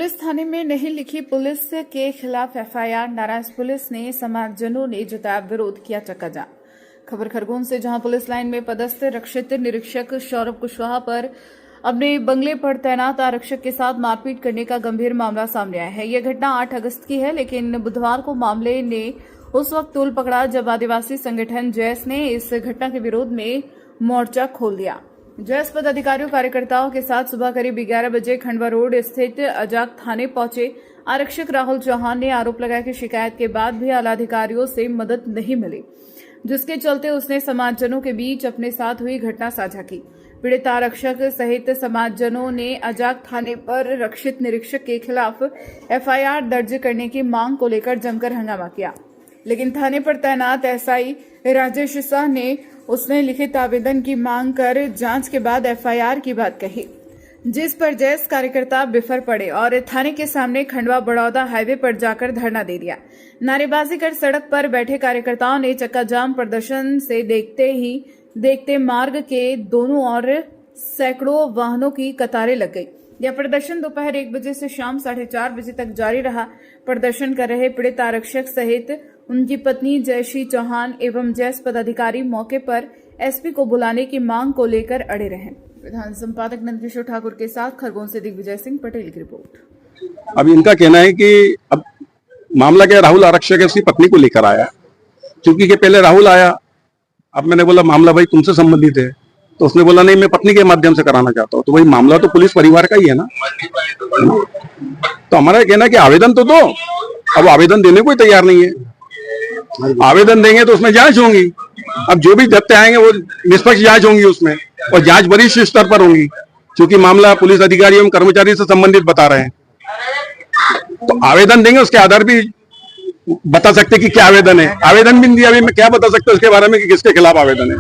Police थाने में नहीं लिखी पुलिस के खिलाफ एफआईआर, नाराज पुलिस ने समाजजनों ने जताया विरोध, किया चक्काजाम। खबर खरगोन से, जहां पुलिस लाइन में पदस्थ रक्षित निरीक्षक सौरभ कुशवाहा पर अपने बंगले पर तैनात आरक्षक के साथ मारपीट करने का गंभीर मामला सामने आया है। यह घटना 8 अगस्त की है, लेकिन बुधवार को मामले ने उस वक्त तूल पकड़ा जब आदिवासी संगठन जैस ने इस घटना के विरोध में मोर्चा खोल दिया। जैस पदाधिकारियों कार्यकर्ताओं के साथ सुबह करीब 11 बजे खंडवा रोड स्थित अजाक थाने पहुंचे। आरक्षक राहुल चौहान ने आरोप लगाया कि शिकायत के बाद भी आला अधिकारियों से मदद नहीं मिली, जिसके चलते उसने समाजजनों के बीच अपने साथ हुई घटना साझा की। पीड़ित आरक्षक सहित समाजजनों ने अजाक थाने पर रक्षित निरीक्षक के खिलाफ एफआईआर दर्ज करने की मांग को लेकर जमकर हंगामा किया, लेकिन थाने पर तैनात एसआई राजेश शाह ने उसने लिखित आवेदन की मांग कर जांच के बाद एफआईआर की बात कही, जिस पर जैस कार्यकर्ता बिफर पड़े और थाने के सामने खंडवा बड़ौदा हाईवे पर जाकर धरना दे दिया। नारेबाजी कर सड़क पर बैठे कार्यकर्ताओं ने चक्काजाम प्रदर्शन से देखते मार्ग के दोनों ओर सैकड़ों वाहनों की कतारें लग गई। यह प्रदर्शन दोपहर 1 बजे से शाम 4:30 बजे तक जारी रहा। प्रदर्शन कर रहे पीड़ित आरक्षक सहित उनकी पत्नी जयश्री चौहान एवं जैस पदाधिकारी मौके पर एसपी को बुलाने की मांग को लेकर अड़े रहे। प्रधान संपादक नंदकिशोर ठाकुर के साथ खरगोन से दिग्विजय सिंह पटेल की रिपोर्ट। अब इनका कहना है कि अब मामला क्या, राहुल आरक्षक है उसकी पत्नी को लेकर आया, क्योंकि के पहले राहुल आया। अब मैंने बोला मामला भाई तुमसे संबंधित है, तो उसने बोला नहीं मैं पत्नी के माध्यम से कराना चाहता हूँ। तो वही मामला तो पुलिस परिवार का ही है ना। तो हमारा कहना है कि आवेदन तो दो। अब आवेदन देने को ही तैयार नहीं है। आवेदन देंगे तो उसमें जांच होंगी। अब जो भी तथ्य आएंगे वो निष्पक्ष जांच होंगी उसमें, और जांच वरिष्ठ स्तर पर होंगी, क्योंकि मामला पुलिस अधिकारी एवं कर्मचारी से संबंधित बता रहे हैं। तो आवेदन देंगे, उसके आधार भी बता सकते कि क्या आवेदन है। आवेदन भी नहीं दिया, अभी मैं क्या बता सकता हूँ उसके बारे में कि किसके खिलाफ आवेदन है।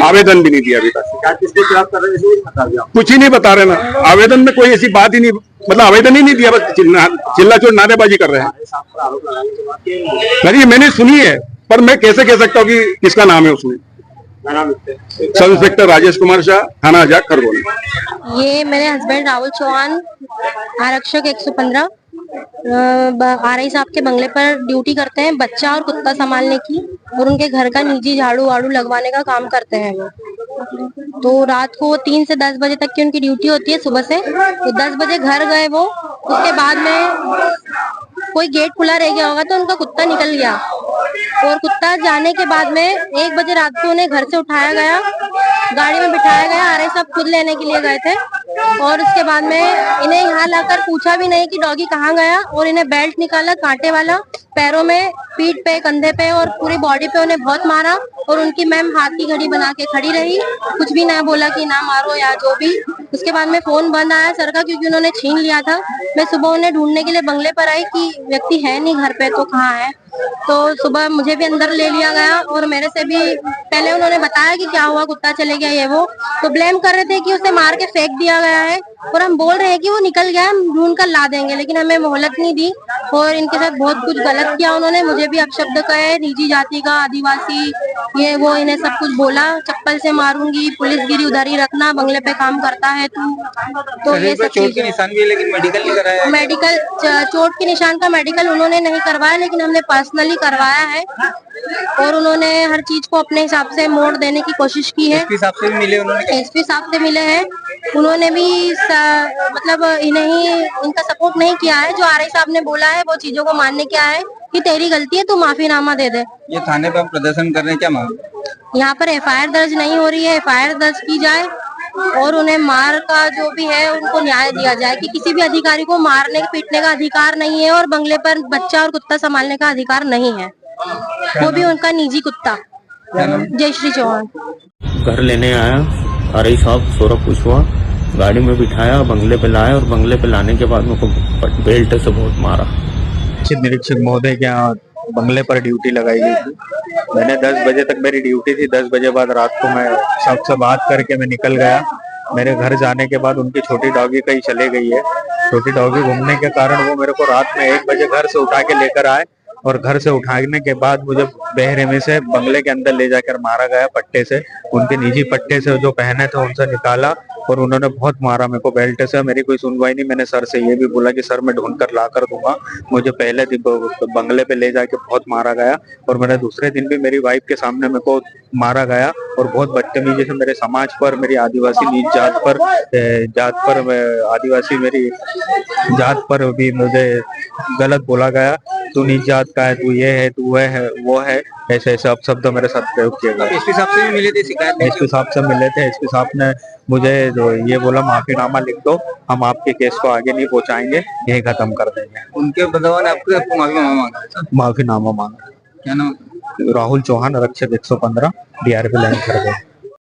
आवेदन भी नहीं दिया अभी तक। किसके खिलाफ कर रहे हैं कुछ ही नहीं बता रहे ना। आवेदन में कोई ऐसी बात ही नहीं, मतलब आवेदन ही नहीं दिया, बस चिल्ला चोट नारेबाजी कर रहे हैं। नहीं मैंने सुनी है, पर मैं कैसे कह सकता हूँ कि किसका नाम है उसमें। सब इंस्पेक्टर राजेश कुमार शाह, थाना अजाक, खरगोन। ये मेरे हस्बैंड राहुल चौहान, आरक्षक 115, आरआई साहब के बंगले पर ड्यूटी करते हैं, बच्चा और कुत्ता संभालने की, और उनके घर का निजी झाड़ू वाड़ू लगवाने का काम करते हैं वो। तो रात को 3 से 10 बजे तक की उनकी ड्यूटी होती है सुबह से। तो 10 बजे घर गए वो, उसके बाद में कोई गेट खुला रह गया होगा तो उनका कुत्ता निकल गया, और कुत्ता जाने के बाद में 1 बजे रात को उन्हें घर से उठाया गया, गाड़ी में बिठाया गया। आरआई साहब खुद लेने के लिए गए थे, और उसके बाद में इन्हें यहाँ लाकर पूछा भी नहीं कि डॉगी कहाँ गया, और इन्हें बेल्ट निकाला कांटे वाला, पैरों में, पीठ पे, कंधे पे और पूरी बॉडी पे उन्हें बहुत मारा। और उनकी मैम हाथ की घड़ी बना के खड़ी रही, कुछ भी ना बोला कि ना मारो या जो भी। उसके बाद में फोन बंद आया सर का, क्योंकि उन्होंने छीन लिया था। मैं सुबह उन्हें ढूंढने के लिए बंगले पर आई कि व्यक्ति है नहीं घर पे, तो कहाँ है। तो सुबह मुझे भी अंदर ले लिया गया, और मेरे से भी पहले उन्होंने बताया कि क्या हुआ, कुत्ता चले गया ये वो। तो ब्लेम कर रहे थे कि उसे मार के फेंक दिया गया है, और हम बोल रहे हैं कि वो निकल गया, हम ढूंढ कर ला देंगे, लेकिन हमें मोहलत नहीं दी। और इनके साथ बहुत कुछ गलत किया उन्होंने, मुझे भी अपशब्द कहे, निजी जाति का, आदिवासी, ये वो, इन्हें सब कुछ बोला, चप्पल से मारूंगी, पुलिस गिरी उधर ही रखना, बंगले पे काम करता है तू। तो ये सब चोट के निशान भी है, लेकिन मेडिकल नहीं कराया। मेडिकल चोट के निशान का मेडिकल उन्होंने नहीं करवाया, लेकिन हमने पर्सनली करवाया है, और उन्होंने हर चीज को अपने हिसाब से मोड़ देने की कोशिश की है। एसपी साहब से भी मिले उन्होंने? एसपी साहब से मिले हैं, उन्होंने भी मतलब इन्हें इनका सपोर्ट नहीं किया है। जो आरआई साहब ने बोला है वो चीजों को मानने क्या है कि तेरी गलती है, तू माफीनामा दे दे। ये थाने पर प्रदर्शन कर रहे हैं, क्या मांग? यहाँ पर एफआईआर दर्ज नहीं हो रही है, एफआईआर दर्ज की जाए, और उन्हें मार का जो भी है उनको न्याय दिया जाए कि किसी भी अधिकारी को मारने पीटने का अधिकार नहीं है, और बंगले पर बच्चा और कुत्ता संभालने का अधिकार नहीं है, वो भी उनका निजी कुत्ता। जयश्री चौहान। घर लेने आया आरआई साहब सौरभ कुशवाहा, गाड़ी में बिठाया, बंगले पे लाया, और बंगले पे लाने के बाद मेरे को बेल्ट से बहुत मारा। निरीक्षक महोदय के यहाँ बंगले पर ड्यूटी लगाई गई थी। मैंने 10 बजे तक मेरी ड्यूटी थी। 10 बजे बाद रात को मैं सबसे बात करके मैं निकल गया। मेरे घर जाने के बाद उनकी छोटी डॉगी कहीं चले गई है। छोटी डॉगी घूमने के कारण वो मेरे को रात में 1 बजे घर से उठा के लेकर आए, और घर से उठाने के बाद मुझे बहरे में से बंगले के अंदर ले जाकर मारा गया पट्टे से। उनके निजी पट्टे से जो पहने थे उनसे निकाला, और उन्होंने बहुत मारा मेरे को बेल्ट से। मेरी कोई सुनवाई नहीं। मैंने सर से ये भी बोला कि सर मैं ढूंढ कर ला कर दूंगा। मुझे पहले दिन बंगले पे ले जाके बहुत मारा गया और मेरे दूसरे दिन भी मेरी वाइफ के सामने मेरे को मारा गया और बहुत बदतमीजी से मेरे समाज पर, मेरी आदिवासी नीच जात पर आदिवासी मेरी जात पर भी मुझे गलत बोला गया। तू नीच जात का है, तू ये है, तू वो है, ऐसे ऐसे अपशब्द मेरे साथ प्रयोग किए गए। एसपी साहब से भी मिले थे, शिकायत एसपी साहब से मिले थे। एसपी साहब ने मुझे जो ये बोला माफीनामा लिख दो, हम आपके केस को आगे नहीं पहुंचाएंगे, यही खत्म कर देंगे। उनके बदलाव ने आपको माफीनामा मांगा। माफीनामा मांगा। क्या नाम? राहुल चौहान, आरक्षक 115, DRP लाइन कर गए।